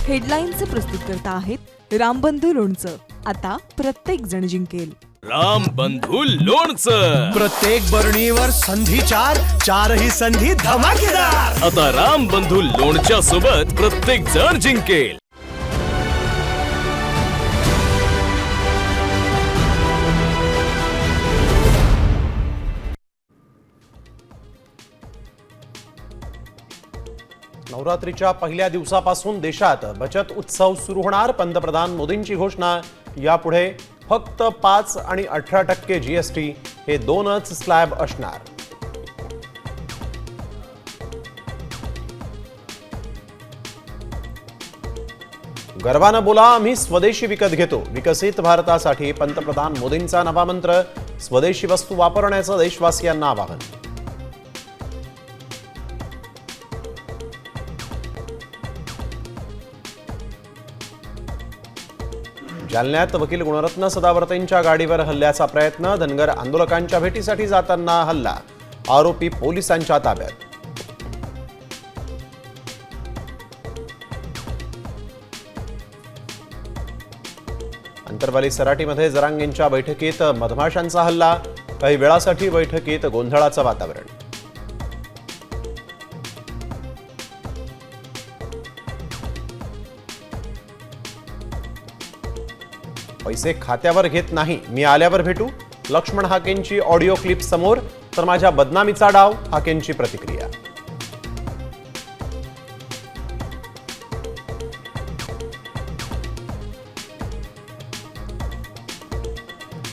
हेडलाईन्सचे प्रस्तुत करता आहेत रामबंधू लोणचं. आता प्रत्येक जण जिंकेल. रामबंधू लोणचं. प्रत्येक बरणीवर संधी चार, चारही संधी धमाकेदार. आता रामबंधू लोणच्या सोबत प्रत्येक जण जिंकेल. नवरात्रीच्या पहिल्या दिवसापासून देशात बचत उत्सव सुरू होणार. पंतप्रधान मोदींची घोषणा. यापुढे फक्त 5 आणि 18% जीएसटी हे दोनच स्लॅब असणार. गर्वानं बोला, आम्ही स्वदेशी विकत घेतो. विकसित भारतासाठी पंतप्रधान मोदींचा नवा मंत्र. स्वदेशी वस्तू वापरण्याचं देशवासियांना आवाहन. जालन्यात वकील गुणरत्न सदावर्तेंच्या गाडीवर हल्ल्याचा प्रयत्न. धनगर आंदोलकांच्या भेटीसाठी जाताना हल्ला. आरोपी पोलिसांच्या ताब्यात. अंतरवाली सराटीमध्ये जरांगेंच्या बैठकीत मधमाशांचा हल्ला. काही वेळासाठी बैठकीत गोंधळाचं वातावरण. पैसे खात्यावर घेत नाही, मी आल्यावर भेटू. लक्ष्मण हाकेंची ऑडिओ क्लिप समोर. तर माझ्या बदनामीचा डाव, हाकेंची प्रतिक्रिया.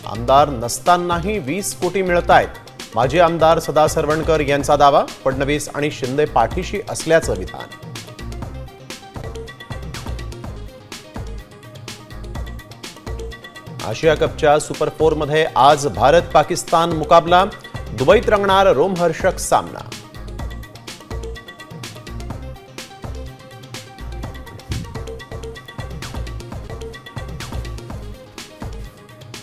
आमदार नसतानाही 20 कोटी मिळतायत. माजी आमदार सदा सरवणकर यांचा दावा. फडणवीस आणि शिंदे पाठीशी असल्याचं विधान. आशिया कपच्या सुपर 4 मध्ये आज भारत पाकिस्तान मुकाबला. दुबईत रंगणार रोमहर्षक सामना.